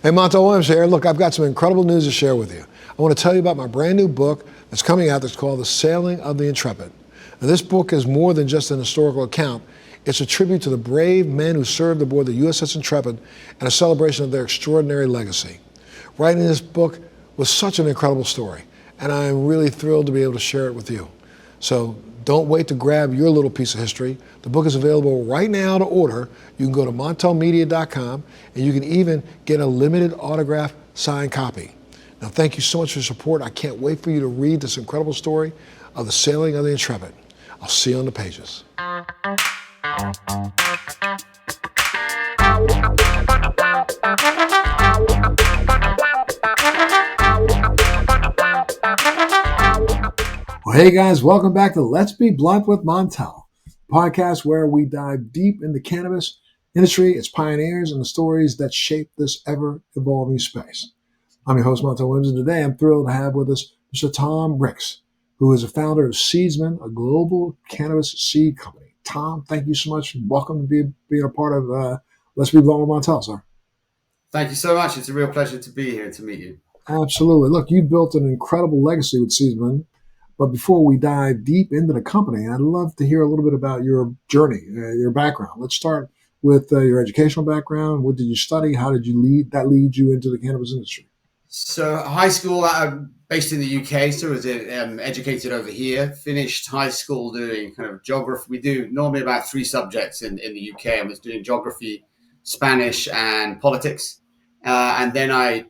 Hey, Montel Williams here. Look, I've got some incredible news to share with you. I want to tell you about my brand new book that's coming out that's called The Sailing of the Intrepid. Now, this book is more than just an historical account. It's a tribute to the brave men who served aboard the USS Intrepid and a celebration of their extraordinary legacy. Writing this book was such an incredible story, and I'm really thrilled to be able to share it with you. So don't wait to grab your little piece of history. The book is available right now to order. You can go to montelmedia.com, and you can even get a limited autograph signed copy. Now, thank you so much for your support. I can't wait for you to read this incredible story of the sailing of the Intrepid. I'll see you on the pages. Well, hey guys, welcome back to Let's Be Blunt with Montel, a podcast where we dive deep into cannabis industry, its pioneers, and the stories that shape this ever-evolving space. I'm your host, Montel Williams, and today I'm thrilled to have with us Mr. Tom Ricks, who is a founder of Seedsman, a global cannabis seed company. Tom, thank you so much. Welcome to being a part of Let's Be Blunt with Montel, sir. Thank you so much. It's a real pleasure to be here and to meet you. Absolutely. Look, you built an incredible legacy with Seedsman. But before we dive deep into the company, I'd love to hear a little bit about your journey, your background. Let's start with your educational background. What did you study? How did you lead you into the cannabis industry? So high school, I'm based in the UK, so I was educated over here. Finished high school doing kind of geography. We do normally about 3 subjects in the UK. I was doing geography, Spanish, and politics. And then I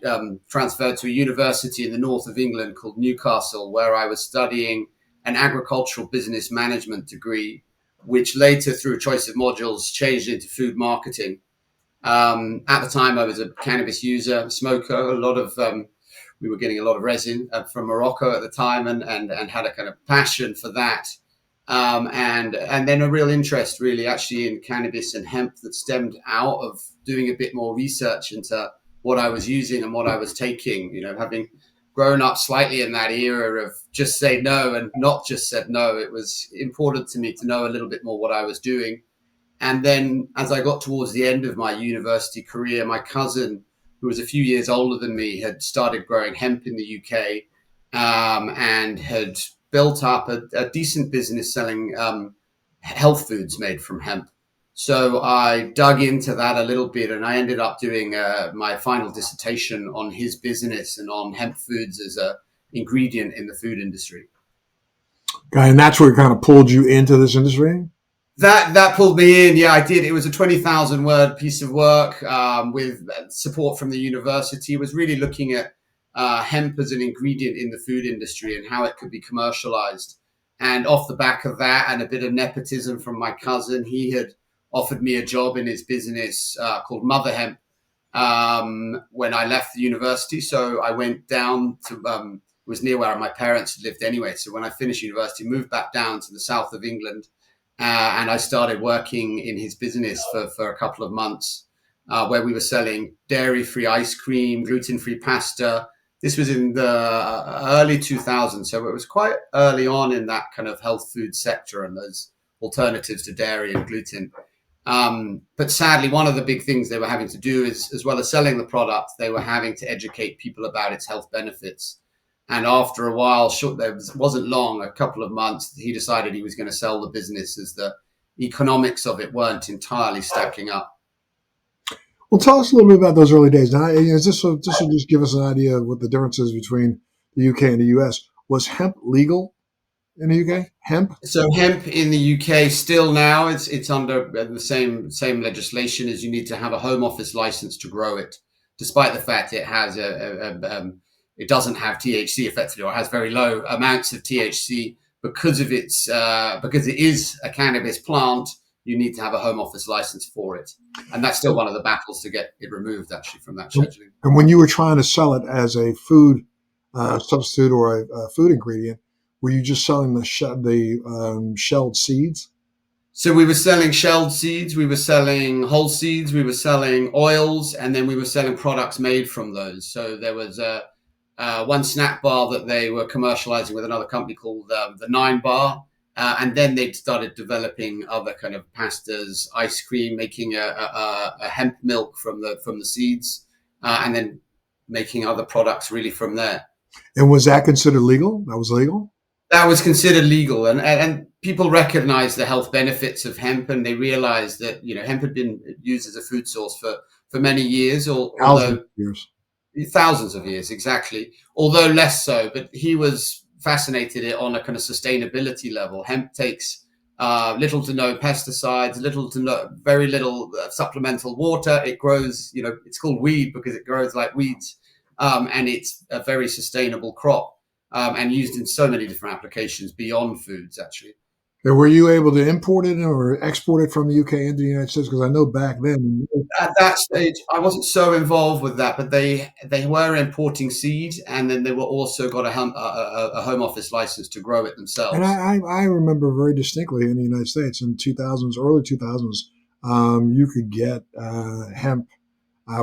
transferred to a university in the north of England called Newcastle, where I was studying an agricultural business management degree, which later, through a choice of modules, changed into food marketing. At the time, I was a cannabis user, smoker. We were getting a lot of resin from Morocco at the time, and had a kind of passion for that. And then a real interest, really, actually, in cannabis and hemp that stemmed out of doing a bit more research into what I was using and what I was taking, having grown up slightly in that era of just say no and not just said no. It was important to me to know a little bit more what I was doing. And then as I got towards the end of my university career, my cousin, who was a few years older than me, had started growing hemp in the UK, and had built up a decent business selling health foods made from hemp. So I dug into that a little bit, and I ended up doing my final dissertation on his business and on hemp foods as an ingredient in the food industry. Okay, and that's where it kind of pulled you into this industry? That pulled me in. Yeah, I did. It was a 20,000 word piece of work with support from the university. It was really looking at hemp as an ingredient in the food industry and how it could be commercialized. And off the back of that and a bit of nepotism from my cousin, he had offered me a job in his business called Mother Hemp when I left the university. So I went down to, it was near where my parents lived anyway. So when I finished university, moved back down to the south of England, and I started working in his business for a couple of months, where we were selling dairy-free ice cream, gluten-free pasta. This was in the early 2000s, so it was quite early on in that kind of health food sector and those alternatives to dairy and gluten. But sadly, one of the big things they were having to do is, as well as selling the product, they were having to educate people about its health benefits. And after a while, wasn't long, a couple of months, he decided he was going to sell the business as the economics of it weren't entirely stacking up. Well, tell us a little bit about those early days. Now, this will just give us an idea of what the difference is between the UK and the US. Was hemp legal in the UK? Hemp? So hemp in the UK still now, it's under the same legislation as you need to have a Home Office license to grow it, despite the fact it has it doesn't have THC effectively, or has very low amounts of THC because it is a cannabis plant. You need to have a Home Office license for it. And that's still one of the battles to get it removed, actually, from that scheduling. And when you were trying to sell it as a food substitute or a food ingredient, were you just selling the shelled seeds? So we were selling shelled seeds, we were selling whole seeds, we were selling oils, and then we were selling products made from those. So there was one snack bar that they were commercializing with another company called the 9 Bar. And then they started developing other kind of pastas, ice cream, making a hemp milk from the seeds, and then making other products really from there. And was that considered legal? That was legal? That was considered legal, and people recognized the health benefits of hemp, and they realized that hemp had been used as a food source for many years, Thousands although of years. thousands of years exactly, although less so. But he was fascinated on a kind of sustainability level. Hemp takes little to no pesticides, very little supplemental water. It grows, it's called weed because it grows like weeds, and it's a very sustainable crop, and used in so many different applications beyond foods, actually. And were you able to import it or export it from the UK into the United States? Because I know back then. At that stage, I wasn't so involved with that, but they were importing seed, and then they were also got a home office license to grow it And themselves. I remember very distinctly in the United States in 2000s, early 2000s, you could get hemp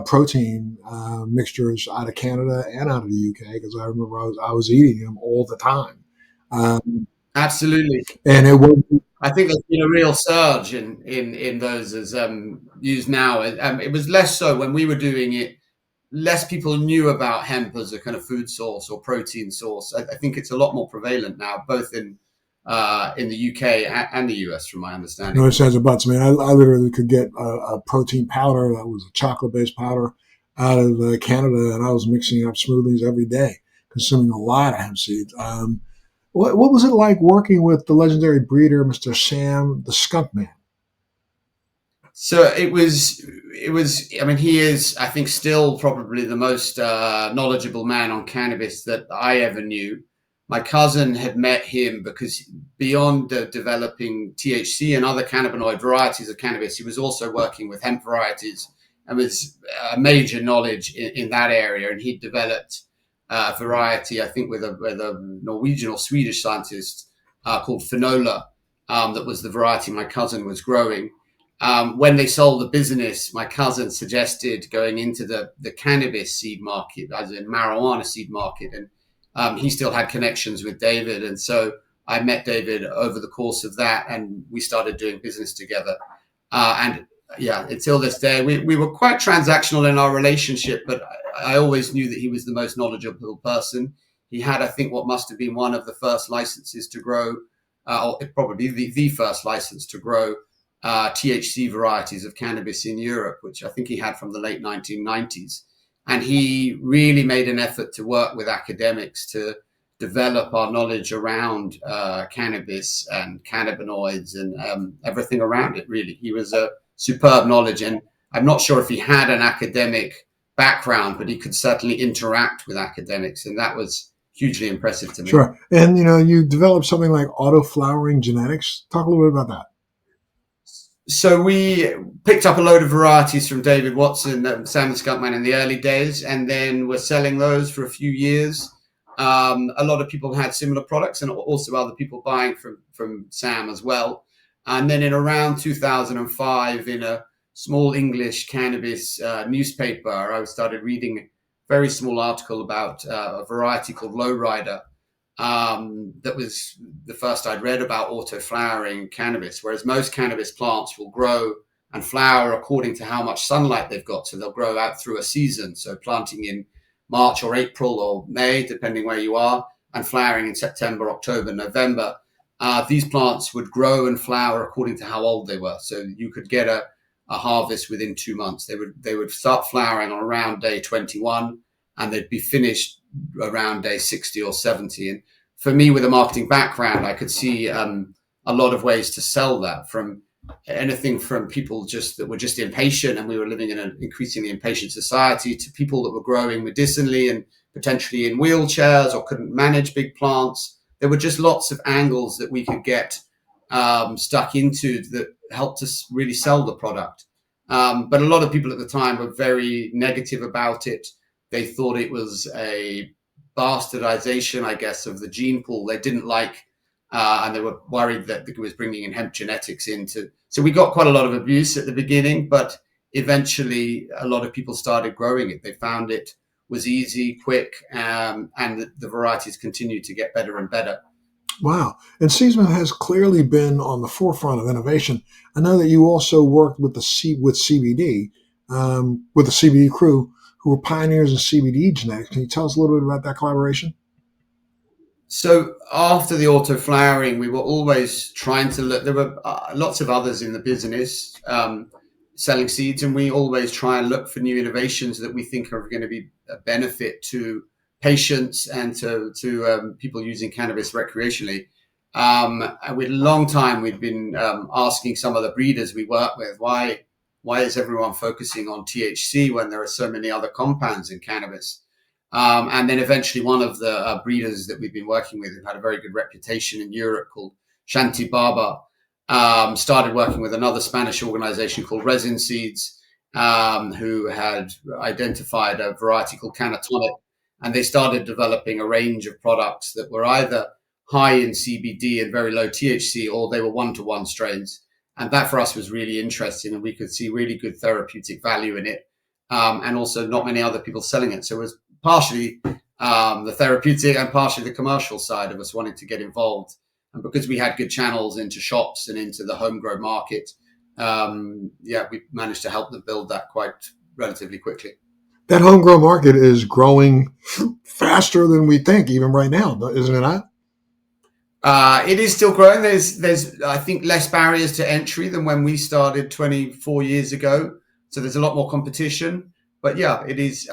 protein mixtures out of Canada and out of the UK because I remember I was eating them all the time. Um, Absolutely. and it was I think there's been a real surge in those as used now. It was less so when we were doing it. Less people knew about hemp as a kind of food source or protein source. I think it's a lot more prevalent now, both in the UK and the US, from my understanding. no sense of buts. I mean, I literally could get a protein powder that was a chocolate based powder out of Canada, and I was mixing up smoothies every day, consuming a lot of hemp seeds. What was it like working with the legendary breeder, Mr. Sam the Skunkman? So it was. I mean, he is, I think, still probably the most knowledgeable man on cannabis that I ever knew. My cousin had met him because beyond developing THC and other cannabinoid varieties of cannabis, he was also working with hemp varieties and was a major knowledge in that area. And he developed a variety, I think, with a Norwegian or Swedish scientist called Finola, that was the variety my cousin was growing. When they sold the business, my cousin suggested going into the cannabis seed market, as in marijuana seed market, and he still had connections with David, and so I met David over the course of that, and we started doing business together. And yeah, until this day, we were quite transactional in our relationship, but I always knew that he was the most knowledgeable person. He had, I think, what must have been one of the first licenses to grow, or probably the first license to grow THC varieties of cannabis in Europe, which I think he had from the late 1990s. And he really made an effort to work with academics to develop our knowledge around cannabis and cannabinoids and everything around it, really. He was a superb knowledge. And I'm not sure if he had an academic background, but he could certainly interact with academics. And that was hugely impressive to me. Sure. And you developed something like autoflowering genetics. Talk a little bit about that. So we picked up a load of varieties from David Watson, Sam the Skunkman in the early days, and then we're selling those for a few years. A lot of people had similar products, and also other people buying from Sam as well. And then in around 2005, in a small English cannabis newspaper, I started reading a very small article about a variety called Lowrider. That was the first I'd read about autoflowering cannabis, whereas most cannabis plants will grow and flower according to how much sunlight they've got. So they'll grow out through a season. So planting in March or April or May, depending where you are, and flowering in September, October, November. These plants would grow and flower according to how old they were. So you could get a harvest within 2 months. They would start flowering on around day 21, and they'd be finished around day 60 or 70. And for me, with a marketing background, I could see a lot of ways to sell that, from anything from people that were just impatient, and we were living in an increasingly impatient society, to people that were growing medicinally and potentially in wheelchairs or couldn't manage big plants. There were just lots of angles that we could get stuck into that helped us really sell the product. But a lot of people at the time were very negative about it. They thought it was a bastardization, I guess, of the gene pool. They didn't like, and they were worried that it was bringing in hemp genetics into. So we got quite a lot of abuse at the beginning, but eventually a lot of people started growing it. They found it was easy, quick, and the varieties continued to get better and better. Wow. And Seedsman has clearly been on the forefront of innovation. I know that you also worked with with CBD, with the CBD crew who were pioneers in CBD genetics. Can you tell us a little bit about that collaboration? So after the autoflowering, we were always trying to look. There were lots of others in the business selling seeds, and we always try and look for new innovations that we think are going to be a benefit to patients and to people using cannabis recreationally. And with a long time, we'd been asking some of the breeders we work with, why is everyone focusing on THC when there are so many other compounds in cannabis? And then eventually one of the breeders that we've been working with, who had a very good reputation in Europe, called Shanti Baba, started working with another Spanish organization called Resin Seeds, who had identified a variety called Canatonic. And they started developing a range of products that were either high in CBD and very low THC, or they were one-to-one strains. And that for us was really interesting, and we could see really good therapeutic value in it. And also not many other people selling it. So it was partially the therapeutic and partially the commercial side of us wanting to get involved. And because we had good channels into shops and into the home grow market, we managed to help them build that quite relatively quickly. That homegrown market is growing faster than we think, even right now, isn't it not? It is still growing. There's I think less barriers to entry than when we started 24 years ago. So there's a lot more competition. But yeah, it is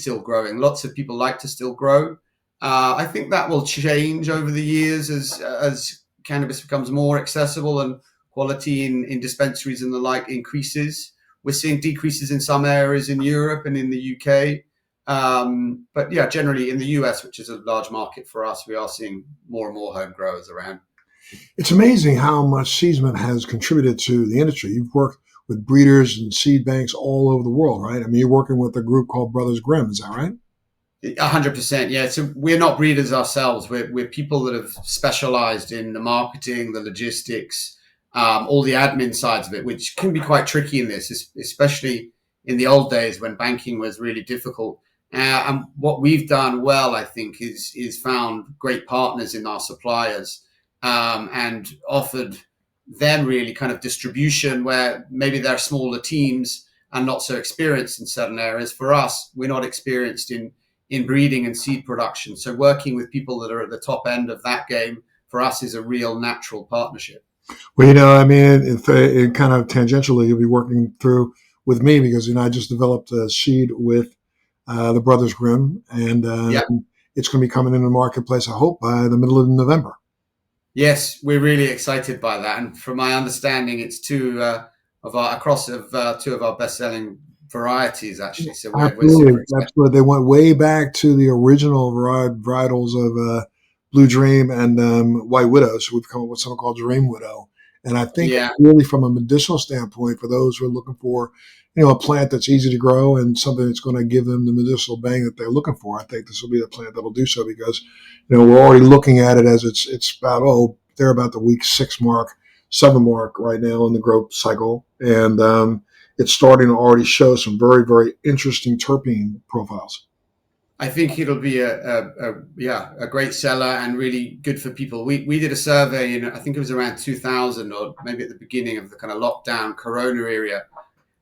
still growing. Lots of people like to still grow. I think that will change over the years as cannabis becomes more accessible and quality in dispensaries and the like increases. We're seeing decreases in some areas in Europe and in the UK. But yeah, generally in the US, which is a large market for us, we are seeing more and more home growers around. It's amazing how much Seedsman has contributed to the industry. You've worked with breeders and seed banks all over the world, right? I mean, you're working with a group called Brothers Grimm, is that right? 100%, yeah. So we're not breeders ourselves. We're people that have specialized in the marketing, the logistics, all the admin sides of it, which can be quite tricky in this, especially in the old days when banking was really difficult. And what we've done well, I think, is found great partners in our suppliers, and offered them really kind of distribution where maybe they're smaller teams and not so experienced in certain areas. For us, we're not experienced in breeding and seed production. So working with people that are at the top end of that game for us is a real natural partnership. Well, I mean, it kind of tangentially, you'll be working through with me because, I just developed a seed with the Brothers Grimm, and Yeah. it's going to be coming into the marketplace, I hope, by the middle of November. Yes, we're really excited by that. And from my understanding, it's two of our best-selling varieties, actually. So we're super excited. That's what they went way back to the original varietals of Blue Dream and White Widow. So we've come up with something called Dream Widow. And I think really from a medicinal standpoint, for those who are looking for, a plant that's easy to grow and something that's going to give them the medicinal bang that they're looking for, I think this will be the plant that'll do so because, we're already looking at it as it's about, they're about the week 6 mark, 7 mark right now in the growth cycle. And it's starting to already show some very, very interesting terpene profiles. I think it'll be a great seller and really good for people. We did a survey in, I think it was around 2000 or maybe at the beginning of the kind of lockdown Corona area,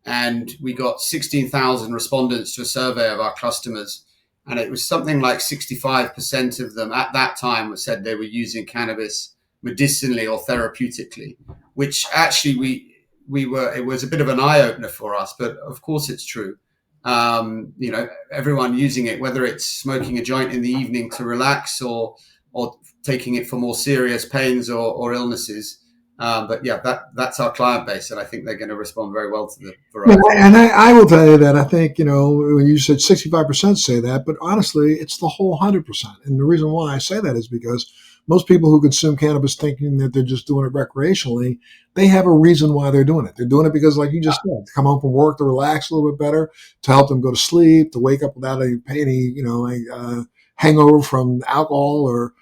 and we got 16,000 respondents to a survey of our customers, and it was something like 65% of them at that time said they were using cannabis medicinally or therapeutically, which actually it was a bit of an eye opener for us. But of course, it's true. Everyone using it, whether it's smoking a joint in the evening to relax or taking it for more serious pains or illnesses. But yeah, that's our client base, and I think they're going to respond very well to the variety. Yeah, and I will tell you that I think, when you said 65% say that, but honestly, it's the whole 100%. And the reason why I say that is because most people who consume cannabis thinking that they're just doing it recreationally, they have a reason why they're doing it. They're doing it because, like you just said, to come home from work to relax a little bit better, to help them go to sleep, to wake up without any hangover from alcohol, or,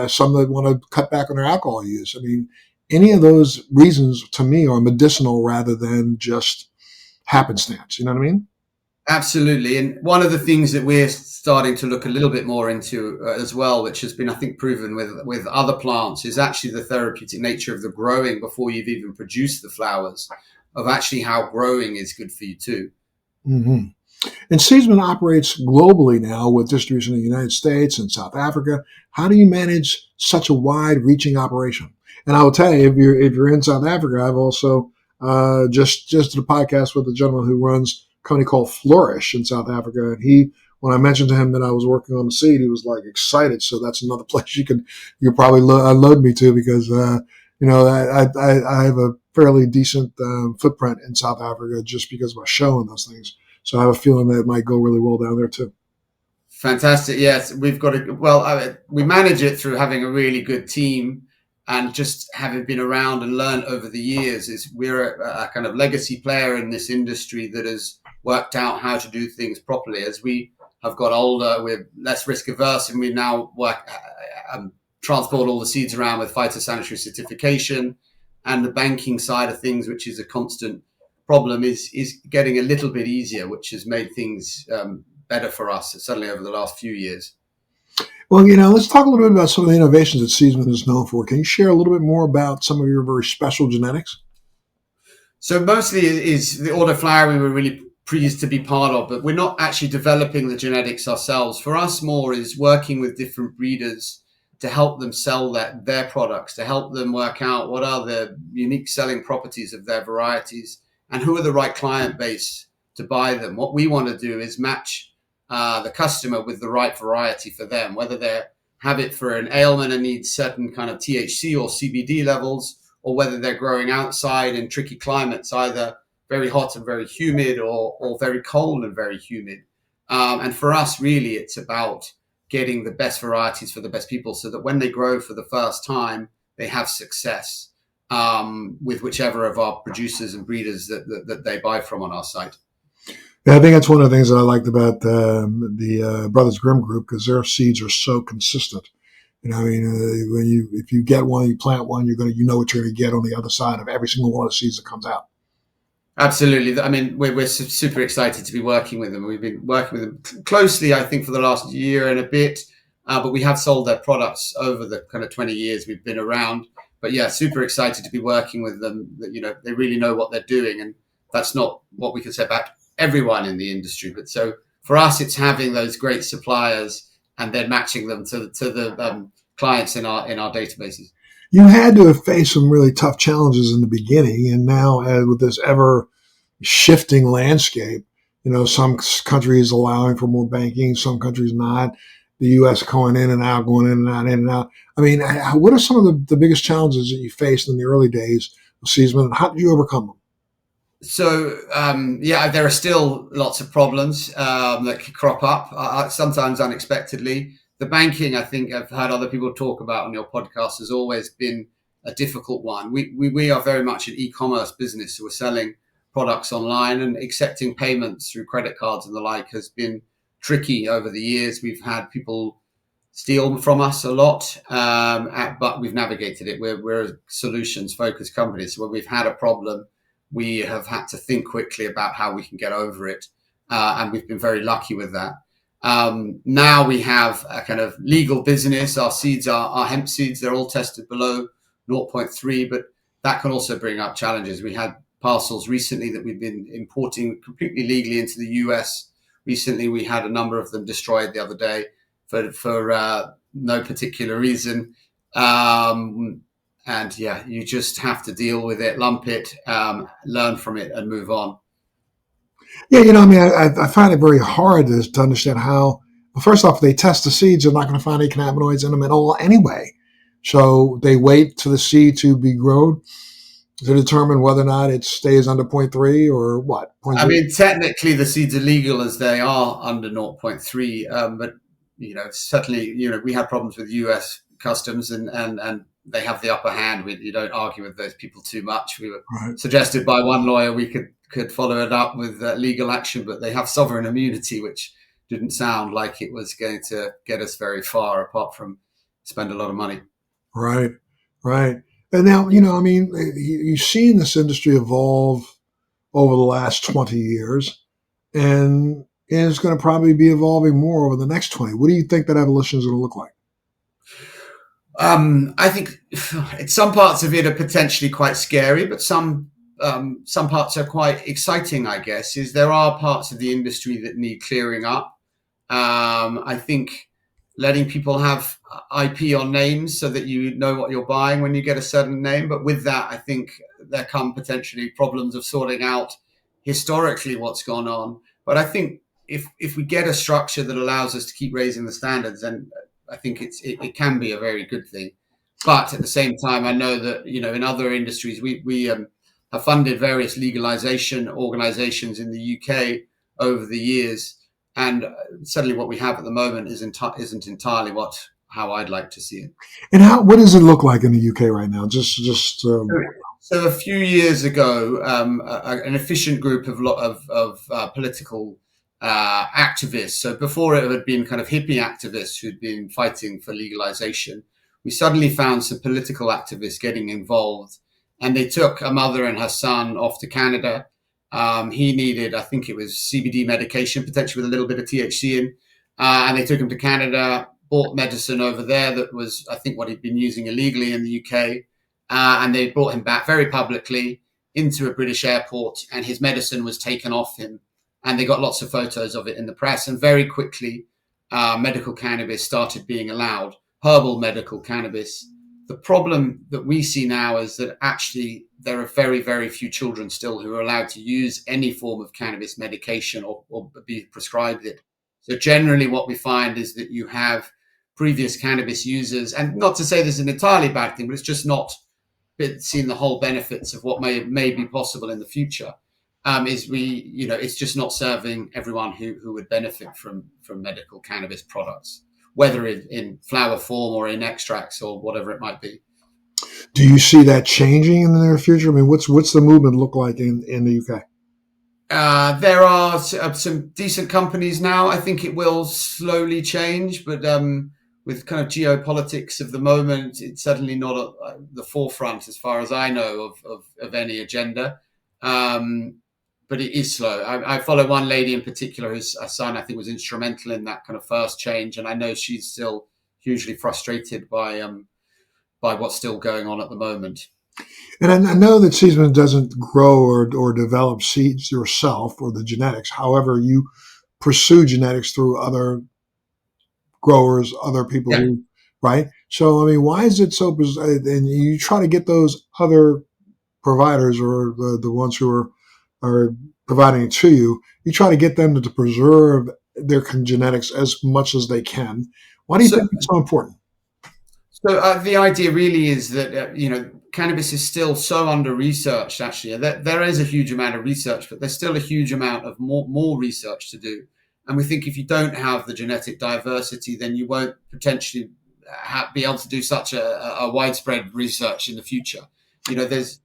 some that want to cut back on their alcohol use. I mean, any of those reasons to me are medicinal rather than just happenstance. You know what I mean? Absolutely. And one of the things that we're starting to look a little bit more into as well, which has been, I think, proven with other plants, is actually the therapeutic nature of the growing before you've even produced the flowers, of actually how growing is good for you too. Mm-hmm. And Seedsman operates globally now with distribution in the United States and South Africa. How do you manage such a wide-reaching operation? And I will tell you, if you're in South Africa, I've also just did a podcast with a gentleman who runs a company called Flourish in South Africa, and when I mentioned to him that I was working on the seed, he was like excited. So that's another place you probably load me to, because I have a fairly decent footprint in South Africa just because of my show and those things. So I have a feeling that it might go really well down there too. Fantastic. Yes, we've got we manage it through having a really good team, and just having been around and learned over the years. We're a kind of legacy player in this industry that has worked out how to do things properly. As we have got older, we're less risk averse, and we now transport all the seeds around with phytosanitary certification, and the banking side of things, which is a constant problem, is getting a little bit easier, which has made things better for us, certainly over the last few years. Well, let's talk a little bit about some of the innovations that Seedsman is known for. Can you share a little bit more about some of your very special genetics? So mostly is the autoflowering we're really pleased to be part of, but we're not actually developing the genetics ourselves. For us, more is working with different breeders to help them sell their products, to help them work out what are the unique selling properties of their varieties and who are the right client base to buy them. What we want to do is match the customer with the right variety for them, whether they have it for an ailment and need certain kind of THC or CBD levels, or whether they're growing outside in tricky climates, either very hot and very humid or very cold and very humid. And for us, really, it's about getting the best varieties for the best people, so that when they grow for the first time, they have success with whichever of our producers and breeders that they buy from on our site. Yeah, I think that's one of the things that I liked about the Brothers Grimm group, because their seeds are so consistent. If you get one, you plant one, you know what you're going to get on the other side of every single one of the seeds that comes out. Absolutely. I mean, we're super excited to be working with them. We've been working with them closely, I think, for the last year and a bit, but we have sold their products over the kind of 20 years we've been around. But yeah, super excited to be working with them. They really know what they're doing, and that's not what we can say about everyone in the industry. But so for us, it's having those great suppliers and then matching them to the clients in our databases. You had to have faced some really tough challenges in the beginning, and now with this ever shifting landscape, some countries allowing for more banking, some countries not. The U.S. going in and out, going in and out, in and out. I mean, what are some of the biggest challenges that you faced in the early days of Seedsman, and how did you overcome them? So, there are still lots of problems that can crop up, sometimes unexpectedly. The banking, I think I've heard other people talk about on your podcast, has always been a difficult one. We are very much an e-commerce business, so we're selling products online, and accepting payments through credit cards and the like has been tricky over the years. We've had people steal from us a lot, but we've navigated it. We're a solutions-focused company, so when we've had a problem, we have had to think quickly about how we can get over it, and we've been very lucky with that. Now we have a kind of legal business. Our seeds are hemp seeds. They're all tested below 0.3, but that can also bring up challenges. We had parcels recently that we've been importing completely legally into the US. Recently, we had a number of them destroyed the other day for no particular reason. And yeah, you just have to deal with it, lump it, learn from it, and move on. Yeah, I find it very hard to understand how, well, first off, they test the seeds, they're not going to find any cannabinoids in them at all anyway. So they wait to the seed to be grown to determine whether or not it stays under 0.3 or what? 0.3? I mean, technically the seeds are legal as they are under 0.3, but certainly, we had problems with US customs, and they have the upper hand. You don't argue with those people too much. We were suggested by one lawyer we could follow it up with legal action, but they have sovereign immunity, which didn't sound like it was going to get us very far, apart from spend a lot of money. Right. And now, you've seen this industry evolve over the last 20 years, and it's going to probably be evolving more over the next 20. What do you think that evolution is going to look like? I think some parts of it are potentially quite scary, but some some parts are quite exciting, I guess, is there are parts of the industry that need clearing up. I think letting people have IP on names so that you know what you're buying when you get a certain name. But with that, I think there come potentially problems of sorting out historically what's gone on. But I think if we get a structure that allows us to keep raising the standards, then I think it can be a very good thing. But at the same time, I know that in other industries, we have funded various legalization organizations in the UK over the years, and certainly what we have at the moment isn't entirely how I'd like to see it. And what does it look like in the UK right now? Just So a few years ago, an efficient group of political activists. So before it had been kind of hippie activists who'd been fighting for legalization, we suddenly found some political activists getting involved, and they took a mother and her son off to Canada. He needed, I think it was CBD medication, potentially with a little bit of THC in, and they took him to Canada, bought medicine over there that was, I think, what he'd been using illegally in the UK, and they brought him back very publicly into a British airport, and his medicine was taken off him, and they got lots of photos of it in the press, and very quickly, medical cannabis started being allowed, herbal medical cannabis. The problem that we see now is that actually there are very, very few children still who are allowed to use any form of cannabis medication or be prescribed it. So generally what we find is that you have previous cannabis users, and not to say this is an entirely bad thing, but it's just not seen the whole benefits of what may be possible in the future. It's just not serving everyone who would benefit from medical cannabis products, whether in flower form or in extracts or whatever it might be. Do you see that changing in the near future? I mean, what's the movement look like in the UK? There are some decent companies now. I think it will slowly change, but with kind of geopolitics of the moment, it's certainly not at the forefront, as far as I know, of any agenda. But it is slow. I follow one lady in particular whose son, I think, was instrumental in that kind of first change, and I know she's still hugely frustrated by what's still going on at the moment. And I know that Seedsman doesn't grow or develop seeds yourself or the genetics. However, you pursue genetics through other growers, other people Yeah. who, right? So, I mean, why is it so? And you try to get those other providers or the ones who are providing it to you, you try to get them to preserve their genetics as much as they can. Why do you So, think it's so important? so the idea really is that cannabis is still so under researched. Actually, there is a huge amount of research, but there's still a huge amount of more research to do. And we think if you don't have the genetic diversity, then you won't potentially be able to do such a widespread research in the future. There's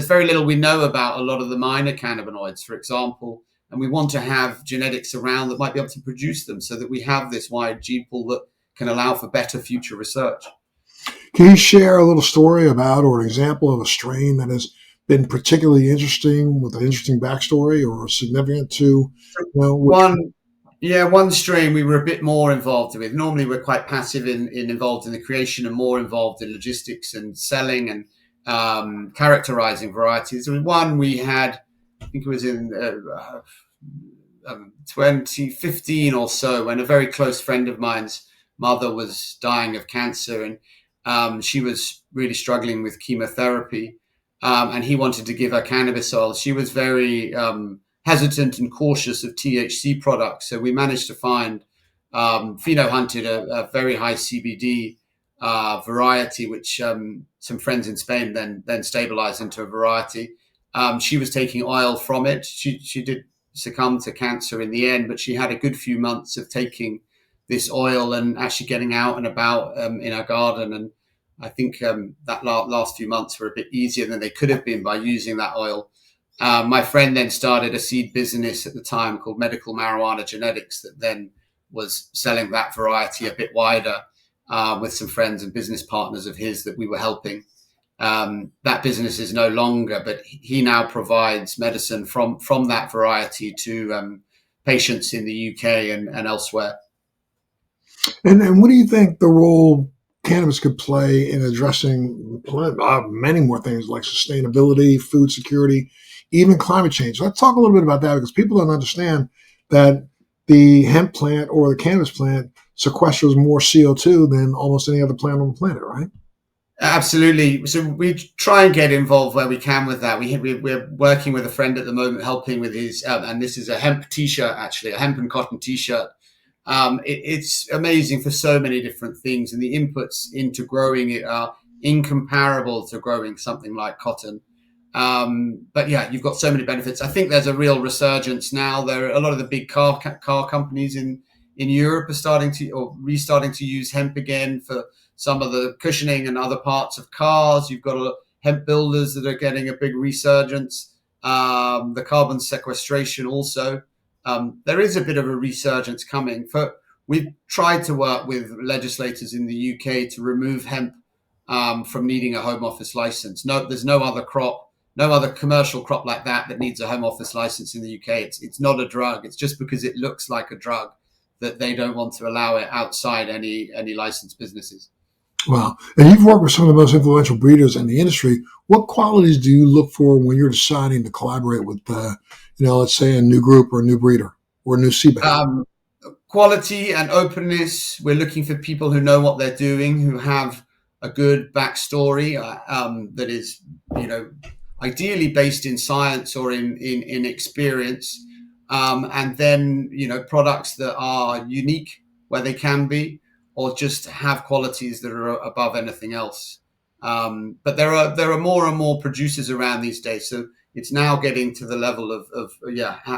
very little we know about a lot of the minor cannabinoids, for example, and we want to have genetics around that might be able to produce them so that we have this wide gene pool that can allow for better future research. Can you share a little story about or an example of a strain that has been particularly interesting with an interesting backstory or significant to, one strain we were a bit more involved with. Normally we're quite passive involved in the creation and more involved in logistics and selling and characterizing varieties. And one we had, I think it was in 2015 or so, when a very close friend of mine's mother was dying of cancer, and she was really struggling with chemotherapy, and he wanted to give her cannabis oil. She was very hesitant and cautious of THC products, so we managed to find pheno hunted a very high CBD variety, which some friends in Spain then stabilized into a variety. She was taking oil from it. She did succumb to cancer in the end, but she had a good few months of taking this oil and actually getting out and about in our garden. And I think that last few months were a bit easier than they could have been by using that oil. My friend then started a seed business at the time called Medical Marijuana Genetics that then was selling that variety a bit wider with some friends and business partners of his that we were helping. That business is no longer, but he now provides medicine from that variety to patients in the UK and elsewhere. And what do you think the role cannabis could play in addressing many more things like sustainability, food security, even climate change. Let's talk a little bit about that because people don't understand that the hemp plant or the cannabis plant sequesters more CO2 than almost any other plant on the planet, right? Absolutely. So we try and get involved where we can with that. We're working with a friend at the moment, helping with his, and this is a hemp T-shirt, actually, a hemp and cotton T-shirt. It's amazing for so many different things, and the inputs into growing it are incomparable to growing something like cotton. But yeah, you've got so many benefits. I think there's a real resurgence now. There are a lot of the big car companies in Europe are starting to or restarting to use hemp again for some of the cushioning and other parts of cars. You've got hemp builders that are getting a big resurgence. The carbon sequestration also. There is a bit of a resurgence coming. We've tried to work with legislators in the UK to remove hemp from needing a home office license. No, there's no other crop, no other commercial crop like that needs a home office license in the UK. It's not a drug. It's just because it looks like a drug that they don't want to allow it outside any licensed businesses. Wow. And you've worked with some of the most influential breeders in the industry. What qualities do you look for when you're deciding to collaborate with, let's say a new group or a new breeder or a new seedbank? Quality and openness. We're looking for people who know what they're doing, who have a good backstory that is, ideally based in science or in experience. And then, products that are unique where they can be, or just have qualities that are above anything else. But there are more and more producers around these days. So it's now getting to the level of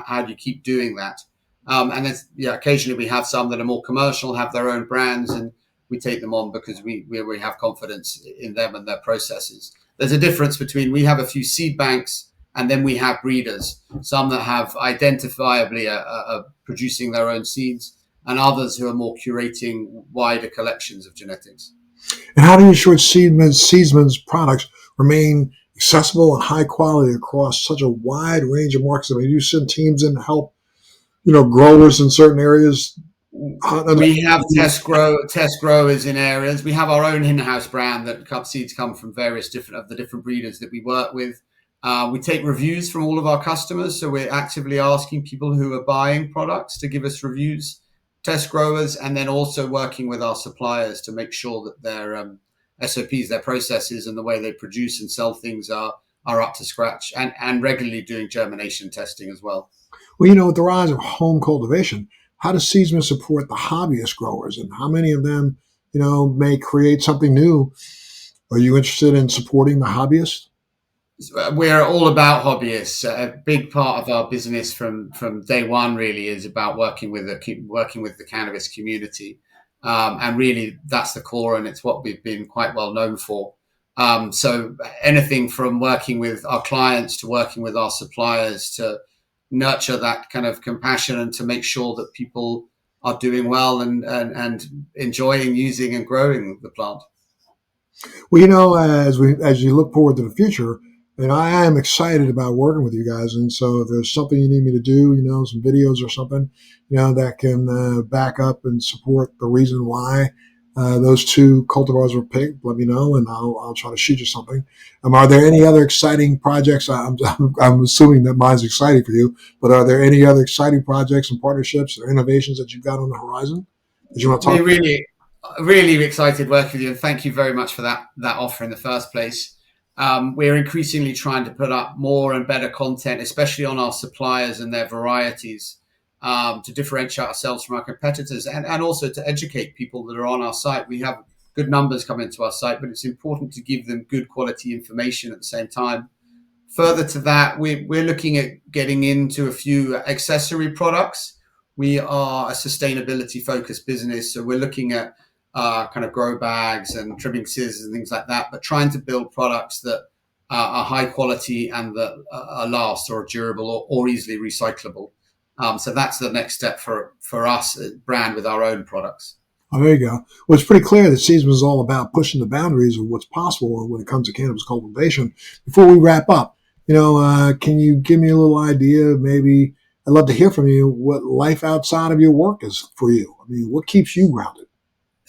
how do you keep doing that? And occasionally we have some that are more commercial, have their own brands, and we take them on because we have confidence in them and their processes. There's a difference between we have a few seed banks and then we have breeders, some that have identifiably producing their own seeds, and others who are more curating wider collections of genetics. And how do you ensure Seedsman's products remain accessible and high quality across such a wide range of markets? I mean, you send teams in to help, growers in certain areas. We have test growers in areas. We have our own in-house brand that seeds come from various different breeders that we work with. We take reviews from all of our customers, so we're actively asking people who are buying products to give us reviews, test growers, and then also working with our suppliers to make sure that their SOPs, their processes, and the way they produce and sell things are up to scratch, and regularly doing germination testing as well. Well, with the rise of home cultivation, how does Seedsman support the hobbyist growers, and how many of them, may create something new? Are you interested in supporting the hobbyists? We're all about hobbyists. A big part of our business from day one really is about working with the cannabis community, and really that's the core, and it's what we've been quite well known for. So anything from working with our clients to working with our suppliers to nurture that kind of compassion and to make sure that people are doing well and enjoying using and growing the plant. Well, as you look forward to the future, and I am excited about working with you guys. And so if there's something you need me to do, some videos or something, that can back up and support the reason why those two cultivars were picked, let me know, and I'll try to shoot you something. Are there any other exciting projects? I'm assuming that mine's exciting for you, but are there any other exciting projects and partnerships or innovations that you've got on the horizon that you want to talk about? Really excited working with you, and thank you very much for that offer in the first place. We're increasingly trying to put up more and better content, especially on our suppliers and their varieties, to differentiate ourselves from our competitors and also to educate people that are on our site. We have good numbers coming to our site, but it's important to give them good quality information at the same time. Further to that, we're looking at getting into a few accessory products. We are a sustainability focused business, so we're looking at kind of grow bags and trimming scissors and things like that, but trying to build products that are high quality and that are last or durable or easily recyclable. So that's the next step for us, brand with our own products. Oh, there you go. Well, it's pretty clear that Seedsman is all about pushing the boundaries of what's possible when it comes to cannabis cultivation. Before we wrap up, can you give me a little idea? Maybe I'd love to hear from you what life outside of your work is for you. I mean, what keeps you grounded?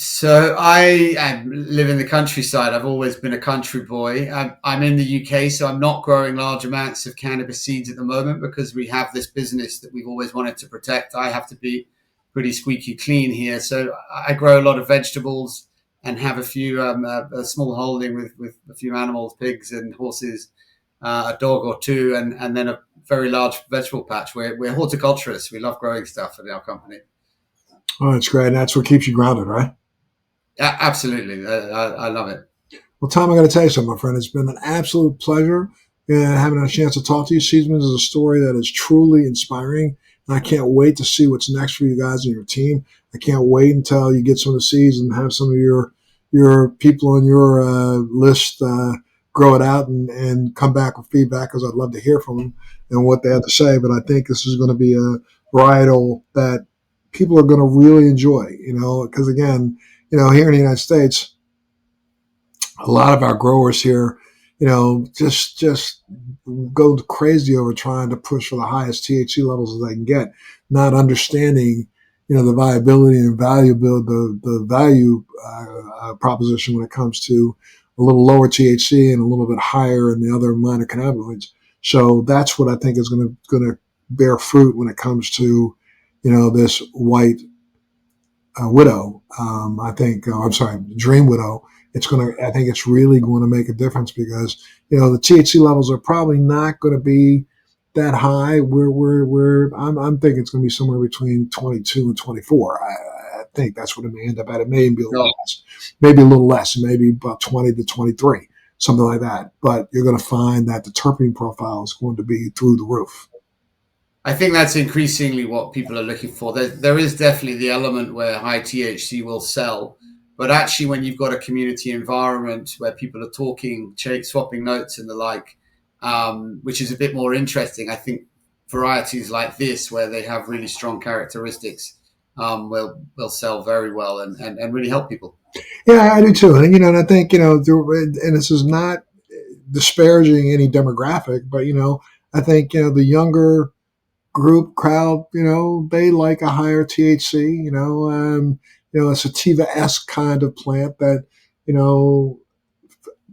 So I live in the countryside. I've always been a country boy. I'm in the UK, so I'm not growing large amounts of cannabis seeds at the moment because we have this business that we've always wanted to protect. I have to be pretty squeaky clean here, so I grow a lot of vegetables and have a few a small holding with a few animals, pigs and horses, a dog or two, and then a very large vegetable patch. We're horticulturists. We love growing stuff at our company. Oh, that's great. And that's what keeps you grounded, right? Absolutely, I love it. Well, Tom, I got to tell you something, my friend. It's been an absolute pleasure having a chance to talk to you. Seedsman is a story that is truly inspiring, and I can't wait to see what's next for you guys and your team. I can't wait until you get some of the seeds and have some of your people on your list grow it out and come back with feedback, because I'd love to hear from them and what they have to say. But I think this is going to be a varietal that people are going to really enjoy, because again, here in the United States, a lot of our growers here, just go crazy over trying to push for the highest THC levels that they can get, not understanding, the viability and the value proposition when it comes to a little lower THC and a little bit higher in the other minor cannabinoids. So that's what I think is going to bear fruit when it comes to, this white widow. I think, I'm sorry, dream widow. I think it's really going to make a difference because, the THC levels are probably not going to be that high. I'm thinking it's going to be somewhere between 22 and 24. I think that's what it may end up at. It may be a little less, maybe about 20 to 23, something like that. But you're going to find that the terpene profile is going to be through the roof. I think that's increasingly what people are looking for. There is definitely the element where high THC will sell, but actually, when you've got a community environment where people are talking, swapping notes and the like, which is a bit more interesting, I think varieties like this, where they have really strong characteristics, will sell very well and really help people. Yeah, I do too. And and I think and this is not disparaging any demographic, but I think the younger crowd, they like a higher THC, a sativa-esque kind of plant that,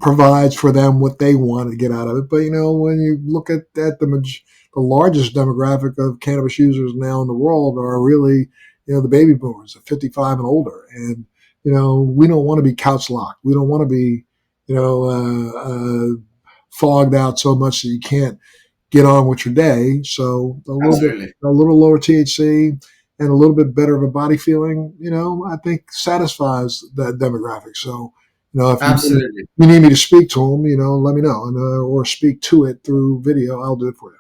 provides for them what they want to get out of it. But, when you look at the largest demographic of cannabis users now in the world are really, the baby boomers, 55 and older. And, we don't want to be couch locked. We don't want to be, fogged out so much that you can't get on with your day. So a little lower THC and a little bit better of a body feeling, I think satisfies that demographic. So, if you need me to speak to them, let me know, and or speak to it through video, I'll do it for you.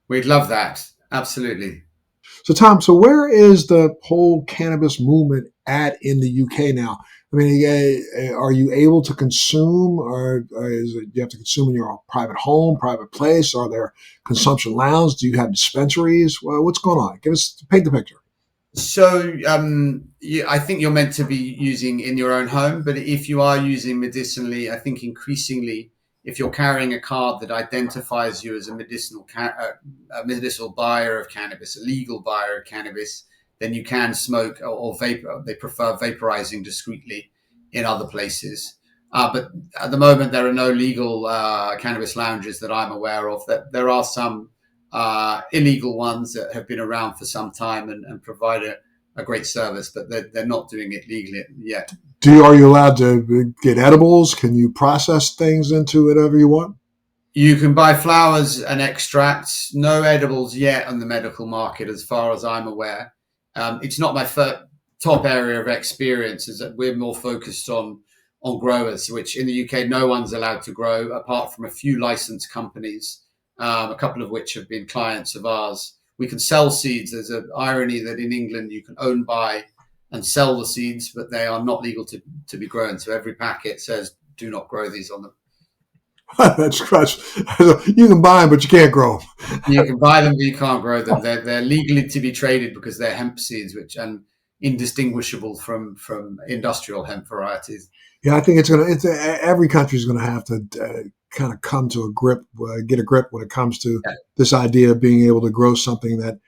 We'd love that. Absolutely. So, Tom, where is the whole cannabis movement at in the UK now? I mean, are you able to consume, or do you have to consume in your private home, private place? Are there consumption lounges? Do you have dispensaries? Well, what's going on? Paint the picture. So I think you're meant to be using in your own home, but if you are using medicinally, I think increasingly, if you're carrying a card that identifies you as a medicinal buyer of cannabis, a legal buyer of cannabis, then you can smoke or vapor. They prefer vaporizing discreetly in other places. But at the moment, there are no legal cannabis lounges that I'm aware of. That there are some illegal ones that have been around for some time and provide a great service, but they're not doing it legally yet. Are you allowed to get edibles? Can you process things into whatever you want? You can buy flowers and extracts. No edibles yet on the medical market, as far as I'm aware. It's not my top area of experience. Is that we're more focused on growers, which in the UK no one's allowed to grow apart from a few licensed companies, a couple of which have been clients of ours. We can sell seeds. There's an irony that in England you can own, buy, and sell the seeds, but they are not legal to be grown. So every packet says, "Do not grow these" on them. That's you can buy them, but you can't grow them. You can buy them, but you can't grow them. They're legally to be traded because they're hemp seeds, which and indistinguishable from industrial hemp varieties. Yeah, I think every country is going to have to kind of come to get a grip when it comes to this idea of being able to grow something that,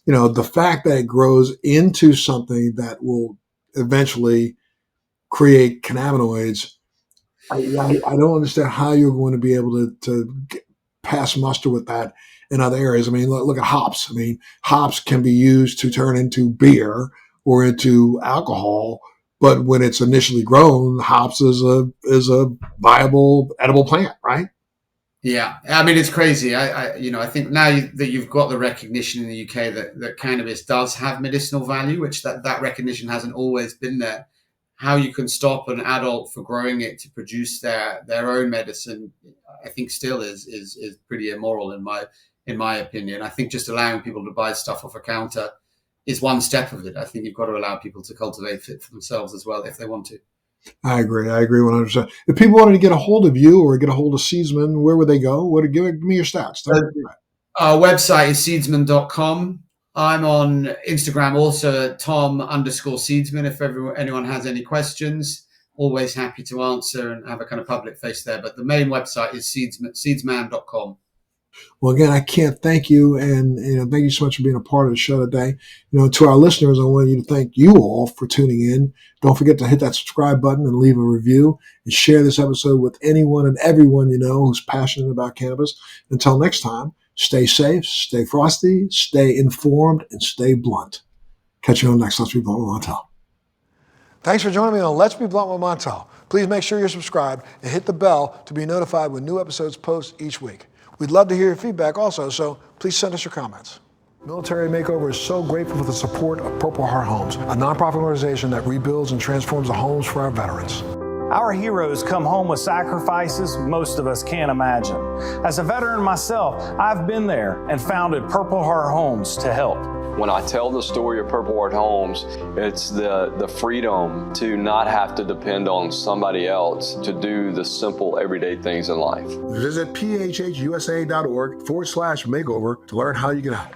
the fact that it grows into something that will eventually create cannabinoids, I don't understand how you're going to be able to pass muster with that in other areas. I mean, look at hops. I mean, hops can be used to turn into beer or into alcohol, but when it's initially grown, hops is a viable edible plant, right? Yeah, I mean it's crazy. I think now that you've got the recognition in the UK that cannabis does have medicinal value, which that recognition hasn't always been there. How you can stop an adult for growing it to produce their own medicine, I think still is pretty immoral in my opinion. I think just allowing people to buy stuff off a counter is one step of it. I think you've got to allow people to cultivate it for themselves as well if they want to. I agree. I agree 100%. If people wanted to get a hold of you or get a hold of Seedsman, where would they go? Give me your stats. Tell me. Our website is seedsman.com. I'm on Instagram also at Tom_Seedsman. If anyone has any questions, always happy to answer and have a kind of public face there. But the main website is seedsman.com. Well, again, I can't thank you, and thank you so much for being a part of the show today. To our listeners, I want you to thank you all for tuning in. Don't forget to hit that subscribe button and leave a review, and share this episode with anyone and everyone you know who's passionate about cannabis. Until next time, stay safe, stay frosty, stay informed, and stay blunt. Catch you on the next Let's Be Blunt with Montel. Thanks for joining me on Let's Be Blunt with Montel. Please make sure you're subscribed and hit the bell to be notified when new episodes post each week. We'd love to hear your feedback also, so please send us your comments. Military Makeover is so grateful for the support of Purple Heart Homes, a nonprofit organization that rebuilds and transforms the homes for our veterans. Our heroes come home with sacrifices most of us can't imagine. As a veteran myself, I've been there and founded Purple Heart Homes to help. When I tell the story of Purple Heart Homes, it's the freedom to not have to depend on somebody else to do the simple everyday things in life. Visit phhusa.org/makeover to learn how you can help.